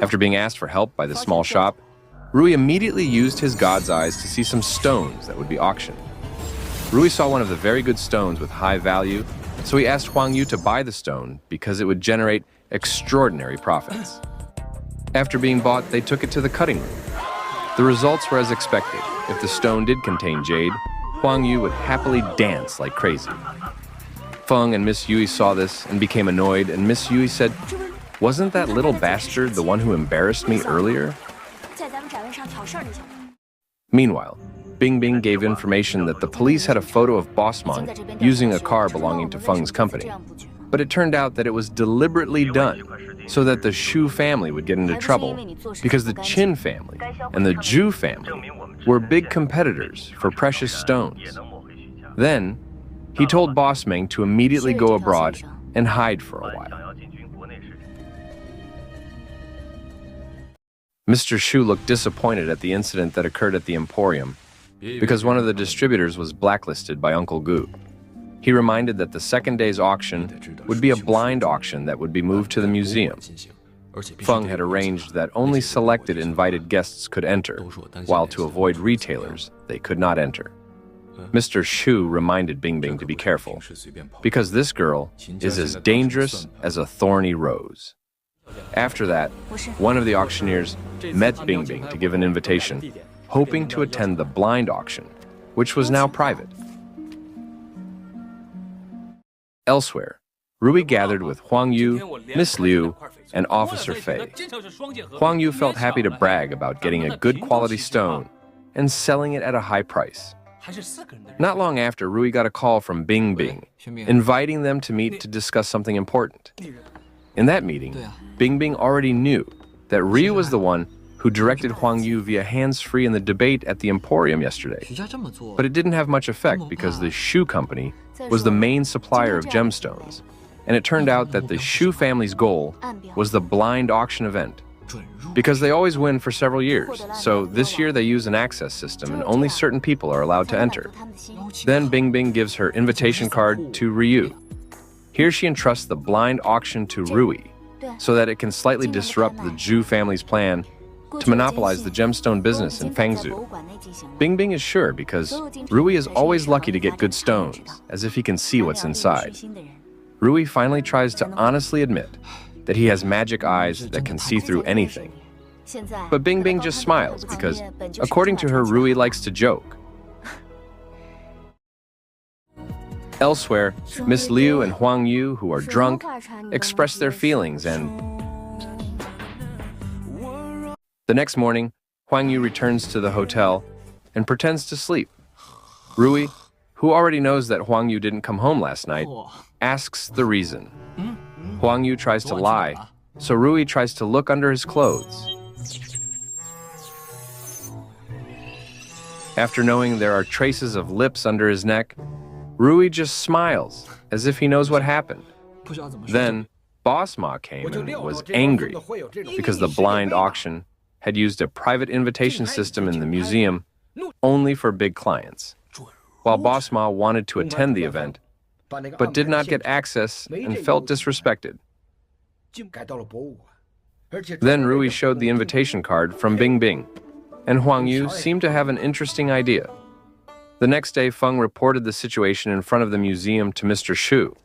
After being asked for help by the small shop, Rui immediately used his god's eyes to see some stones that would be auctioned. Rui saw one of the very good stones with high value, so he asked Huang Yu to buy the stone because it would generate extraordinary profits. After being bought, they took it to the cutting room. The results were as expected. If the stone did contain jade, Huang Yu would happily dance like crazy. Feng and Miss Yui saw this and became annoyed, and Miss Yui said, "Wasn't that little bastard the one who embarrassed me earlier?" Meanwhile, Bingbing gave information that the police had a photo of Boss Mang using a car belonging to Feng's company. But it turned out that it was deliberately done so that the Shu family would get into trouble because the Qin family and the Zhu family were big competitors for precious stones. Then, he told Boss Meng to immediately go abroad and hide for a while. Mr. Shu looked disappointed at the incident that occurred at the Emporium because one of the distributors was blacklisted by Uncle Gu. He reminded that the second day's auction would be a blind auction that would be moved to the museum. Feng had arranged that only selected invited guests could enter, while to avoid retailers, they could not enter. Mr. Shu reminded Bingbing to be careful, because this girl is as dangerous as a thorny rose. After that, one of the auctioneers met Bingbing to give an invitation, hoping to attend the blind auction, which was now private. Elsewhere, Rui gathered with Huang Yu, Miss Liu, and Officer Fei. Huang Yu felt happy to brag about getting a good quality stone and selling it at a high price. Not long after, Rui got a call from Bingbing, inviting them to meet to discuss something important. In that meeting, Bingbing already knew that Rui was the one who directed Huang Yu via hands-free in the debate at the Emporium yesterday. But it didn't have much effect because the Shu company was the main supplier of gemstones, and it turned out that the Shu family's goal was the blind auction event, because they always win for several years, so this year they use an access system and only certain people are allowed to enter. Then Bingbing gives her invitation card to Ryu. Here she entrusts the blind auction to Rui, so that it can slightly disrupt the Zhu family's plan to monopolize the gemstone business in Fangzhou. Bingbing is sure because Rui is always lucky to get good stones, as if he can see what's inside. Rui finally tries to honestly admit that he has magic eyes that can see through anything. But Bingbing just smiles because, according to her, Rui likes to joke. Elsewhere, Miss Liu and Huang Yu, who are drunk, express their feelings and... The next morning, Huang Yu returns to the hotel and pretends to sleep. Rui, who already knows that Huang Yu didn't come home last night, asks the reason. Huang Yu tries to lie, so Rui tries to look under his clothes. After knowing there are traces of lips under his neck, Rui just smiles, as if he knows what happened. Then, Boss Ma came and was angry because the blind auction had used a private invitation system in the museum only for big clients, while Boss Ma wanted to attend the event, but did not get access and felt disrespected. Then Rui showed the invitation card from Bingbing, and Huang Yu seemed to have an interesting idea. The next day, Feng reported the situation in front of the museum to Mr. Shu,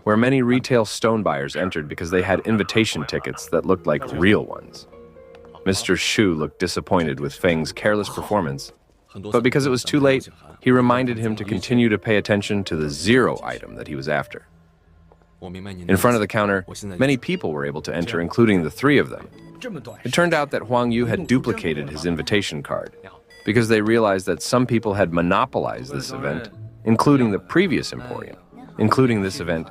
where many retail stone buyers entered because they had invitation tickets that looked like real ones. Mr. Shu looked disappointed with Feng's careless performance, but because it was too late, he reminded him to continue to pay attention to the zero item that he was after. In front of the counter, many people were able to enter, including the three of them. It turned out that Huang Yu had duplicated his invitation card, because they realized that some people had monopolized this event, including the previous Emporium, including this event,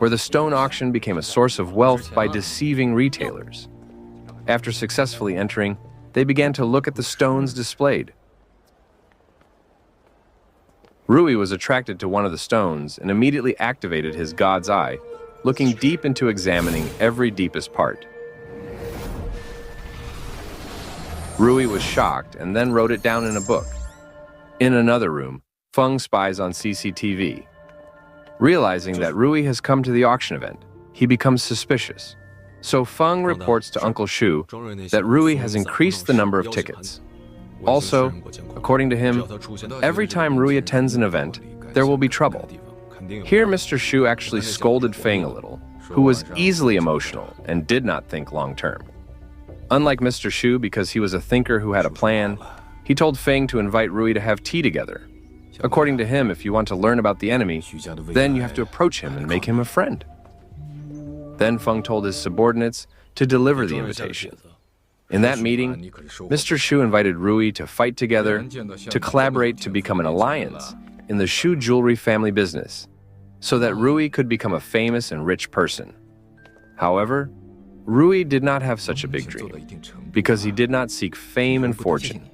where the stone auction became a source of wealth by deceiving retailers. After successfully entering, they began to look at the stones displayed. Rui was attracted to one of the stones and immediately activated his god's eye, looking deep into examining every deepest part. Rui was shocked and then wrote it down in a book. In another room, Feng spies on CCTV. Realizing that Rui has come to the auction event, he becomes suspicious. So Feng reports to Uncle Shu that Rui has increased the number of tickets. Also, according to him, every time Rui attends an event, there will be trouble. Here, Mr. Shu actually scolded Feng a little, who was easily emotional and did not think long-term. Unlike Mr. Shu, because he was a thinker who had a plan, he told Feng to invite Rui to have tea together. According to him, if you want to learn about the enemy, then you have to approach him and make him a friend. Then Feng told his subordinates to deliver the invitation. In that meeting, Mr. Shu invited Rui to fight together, to collaborate to become an alliance in the Shu jewelry family business, so that Rui could become a famous and rich person. However, Rui did not have such a big dream, because he did not seek fame and fortune,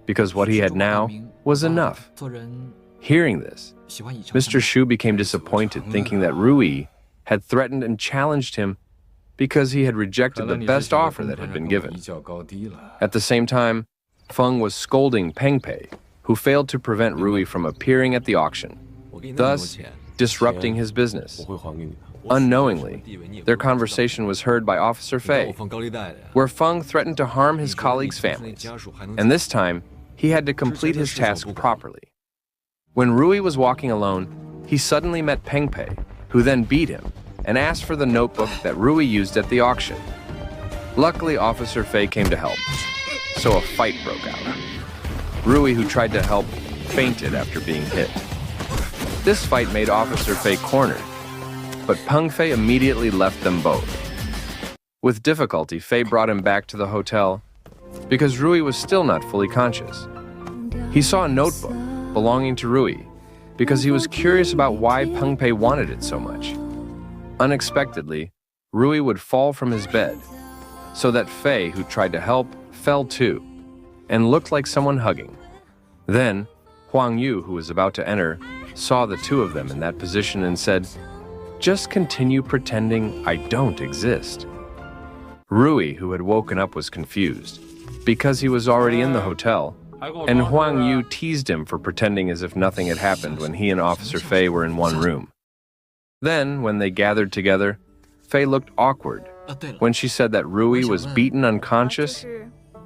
because what he had now was enough. Hearing this, Mr. Shu became disappointed, thinking that Rui had threatened and challenged him because he had rejected the best offer that had been given. At the same time, Feng was scolding Peng Pei, who failed to prevent Rui from appearing at the auction, thus disrupting his business. Unknowingly, their conversation was heard by Officer Fei, where Feng threatened to harm his colleagues' families, and this time, he had to complete his task properly. When Rui was walking alone, he suddenly met Peng Pei, who then beat him and asked for the notebook that Rui used at the auction. Luckily, Officer Fei came to help, so a fight broke out. Rui, who tried to help, fainted after being hit. This fight made Officer Fei cornered, but Peng Fei immediately left them both. With difficulty, Fei brought him back to the hotel because Rui was still not fully conscious. He saw a notebook belonging to Rui because he was curious about why Peng Pei wanted it so much. Unexpectedly, Rui would fall from his bed, so that Fei, who tried to help, fell too, and looked like someone hugging. Then, Huang Yu, who was about to enter, saw the two of them in that position and said, "Just continue pretending I don't exist." Rui, who had woken up, was confused, because he was already in the hotel, and Huang Yu teased him for pretending as if nothing had happened when he and Officer Fei were in one room. Then, when they gathered together, Fei looked awkward when she said that Rui was beaten unconscious,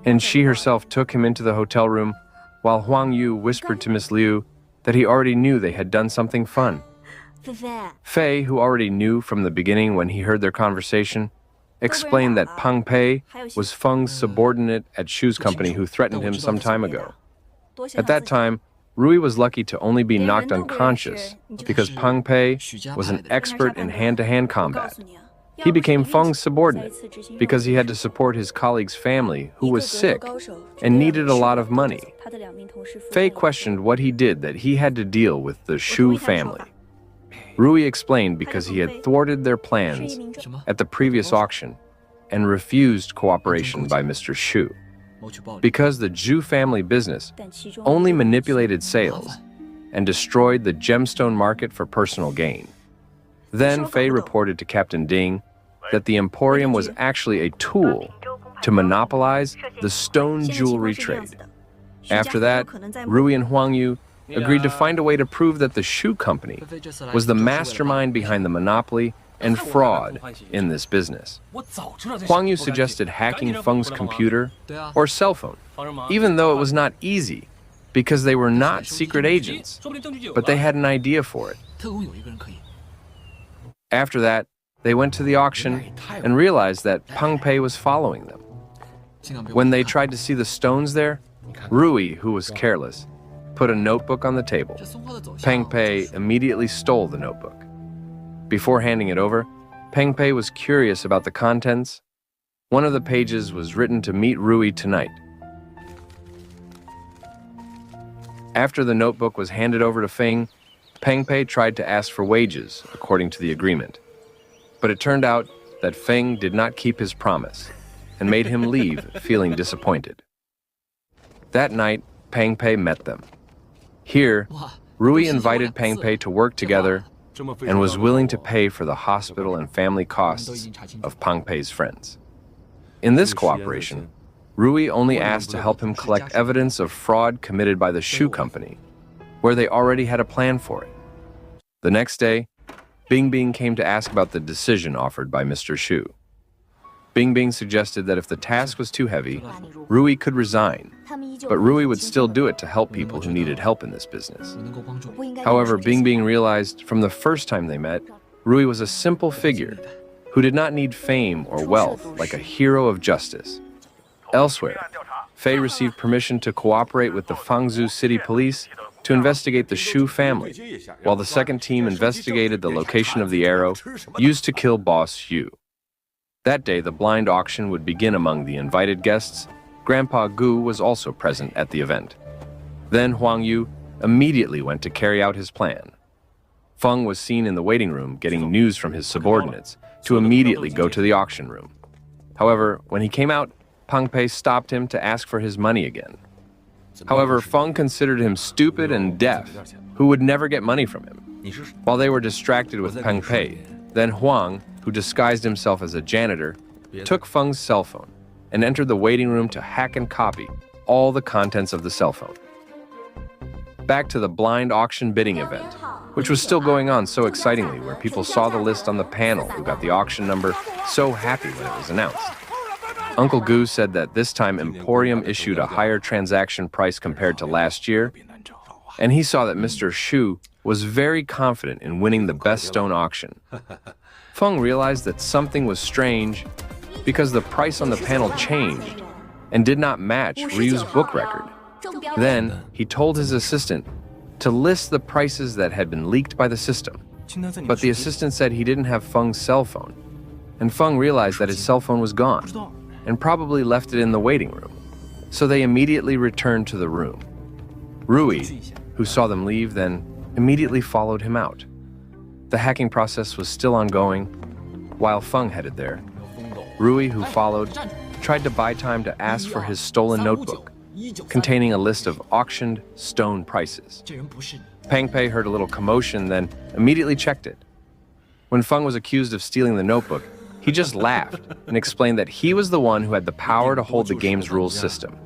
and she herself took him into the hotel room, while Huang Yu whispered to Miss Liu that he already knew they had done something fun. Fei, who already knew from the beginning when he heard their conversation, explained that Peng Pei was Feng's subordinate at Shu's company who threatened him some time ago. At that time, Rui was lucky to only be knocked unconscious because Peng Pei was an expert in hand-to-hand combat. He became Feng's subordinate because he had to support his colleague's family, who was sick and needed a lot of money. Fei questioned what he did that he had to deal with the Shu family. Rui explained because he had thwarted their plans at the previous auction and refused cooperation by Mr. Shu, because the Zhu family business only manipulated sales and destroyed the gemstone market for personal gain. Then Fei reported to Captain Ding that the Emporium was actually a tool to monopolize the stone jewelry trade. After that, Rui and Huang Yu agreed to find a way to prove that the Shu company was the mastermind behind the monopoly and fraud in this business. Huang Yu suggested hacking Feng's computer or cell phone, even though it was not easy, because they were not secret agents, but they had an idea for it. After that, they went to the auction and realized that Peng Pei was following them. When they tried to see the stones there, Rui, who was careless, put a notebook on the table. Peng Pei immediately stole the notebook. Before handing it over, Peng Pei was curious about the contents. One of the pages was written to meet Rui tonight. After the notebook was handed over to Feng, Peng Pei tried to ask for wages, according to the agreement. But it turned out that Feng did not keep his promise and made him leave feeling disappointed. That night, Peng Pei met them. Here, Rui invited Peng Pei to work together and was willing to pay for the hospital and family costs of Peng Pei's friends. In this cooperation, Rui only asked to help him collect evidence of fraud committed by the Shu company, where they already had a plan for it. The next day, Bing Bing came to ask about the decision offered by Mr. Shu. Bingbing suggested that if the task was too heavy, Rui could resign, but Rui would still do it to help people who needed help in this business. However, Bingbing realized from the first time they met, Rui was a simple figure who did not need fame or wealth like a hero of justice. Elsewhere, Fei received permission to cooperate with the Fangzhou City Police to investigate the Shu family, while the second team investigated the location of the arrow used to kill Boss Yu. That day, the blind auction would begin among the invited guests. Grandpa Gu was also present at the event. Then Huang Yu immediately went to carry out his plan. Feng was seen in the waiting room getting news from his subordinates to immediately go to the auction room. However, when he came out, Peng Pei stopped him to ask for his money again. However, Feng considered him stupid and deaf, who would never get money from him. While they were distracted with Peng Pei, then Huang, who disguised himself as a janitor, took Feng's cell phone and entered the waiting room to hack and copy all the contents of the cell phone. Back to the blind auction bidding event, which was still going on so excitingly, where people saw the list on the panel who got the auction number, so happy when it was announced. Uncle Gu said that this time Emporium issued a higher transaction price compared to last year, and he saw that Mr. Shu was very confident in winning the best stone auction. Feng realized that something was strange because the price on the panel changed and did not match Ryu's book record. Then he told his assistant to list the prices that had been leaked by the system, but the assistant said he didn't have Feng's cell phone, and Feng realized that his cell phone was gone and probably left it in the waiting room, so they immediately returned to the room. Rui, who saw them leave, then immediately followed him out. The hacking process was still ongoing while Feng headed there. Rui, who followed, tried to buy time to ask for his stolen notebook, containing a list of auctioned stone prices. Peng Pei heard a little commotion, then immediately checked it. When Feng was accused of stealing the notebook, he just laughed and explained that he was the one who had the power to hold the game's rules system.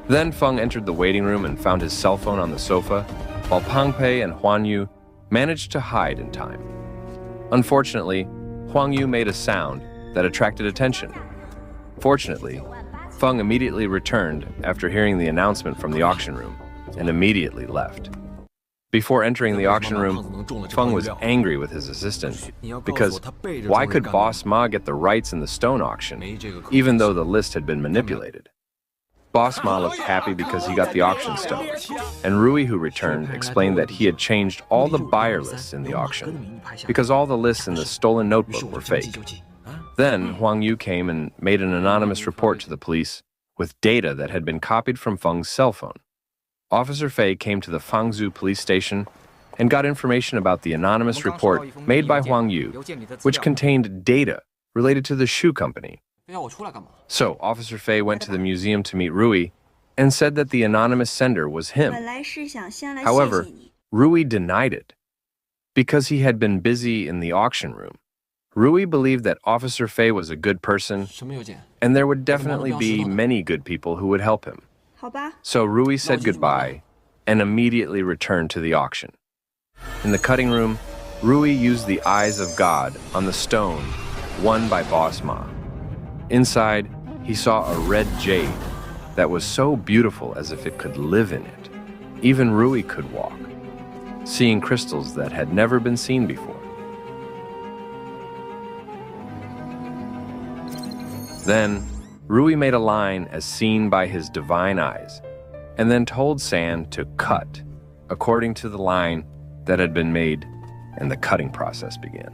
Then Feng entered the waiting room and found his cell phone on the sofa, while Peng Pei and Huang Yu managed to hide in time. Unfortunately, Huang Yu made a sound that attracted attention. Fortunately, Feng immediately returned after hearing the announcement from the auction room and immediately left. Before entering the auction room, Feng was angry with his assistant because why could Boss Ma get the rights in the stone auction, even though the list had been manipulated? Boss Ma looked happy because he got the auction stone, and Rui, who returned, explained that he had changed all the buyer lists in the auction because all the lists in the stolen notebook were fake. Then Huang Yu came and made an anonymous report to the police with data that had been copied from Feng's cell phone. Officer Fei came to the Fangzhou police station and got information about the anonymous report made by Huang Yu, which contained data related to the shoe company. So Officer Fei went to the museum to meet Rui and said that the anonymous sender was him. However, Rui denied it because he had been busy in the auction room. Rui believed that Officer Fei was a good person, and there would definitely be many good people who would help him. So Rui said goodbye and immediately returned to the auction. In the cutting room, Rui used the eyes of God on the stone won by Boss Ma. Inside, he saw a red jade that was so beautiful as if it could live in it. Even Rui could walk, seeing crystals that had never been seen before. Then, Rui made a line as seen by his divine eyes, and then told San to cut according to the line that had been made, and the cutting process began.